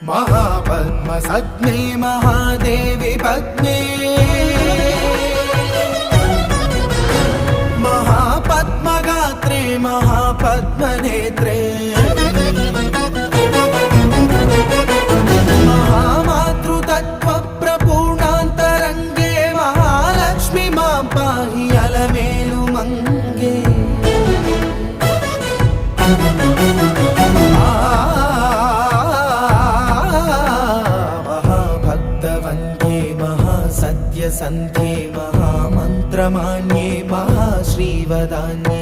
महापद्मसग्ने महादेवी पद्मे महापद्मगात्रे महापद्मनेत्रे महामातृतत्त्वप्रपूर्णान्तरङ्गे महालक्ष्मी मां पाहि अलमेलु मंगे महाभक्तवन्ध्ये महासत्यसन्ध्ये महामन्त्रमान्ये महाश्रीवदान्ये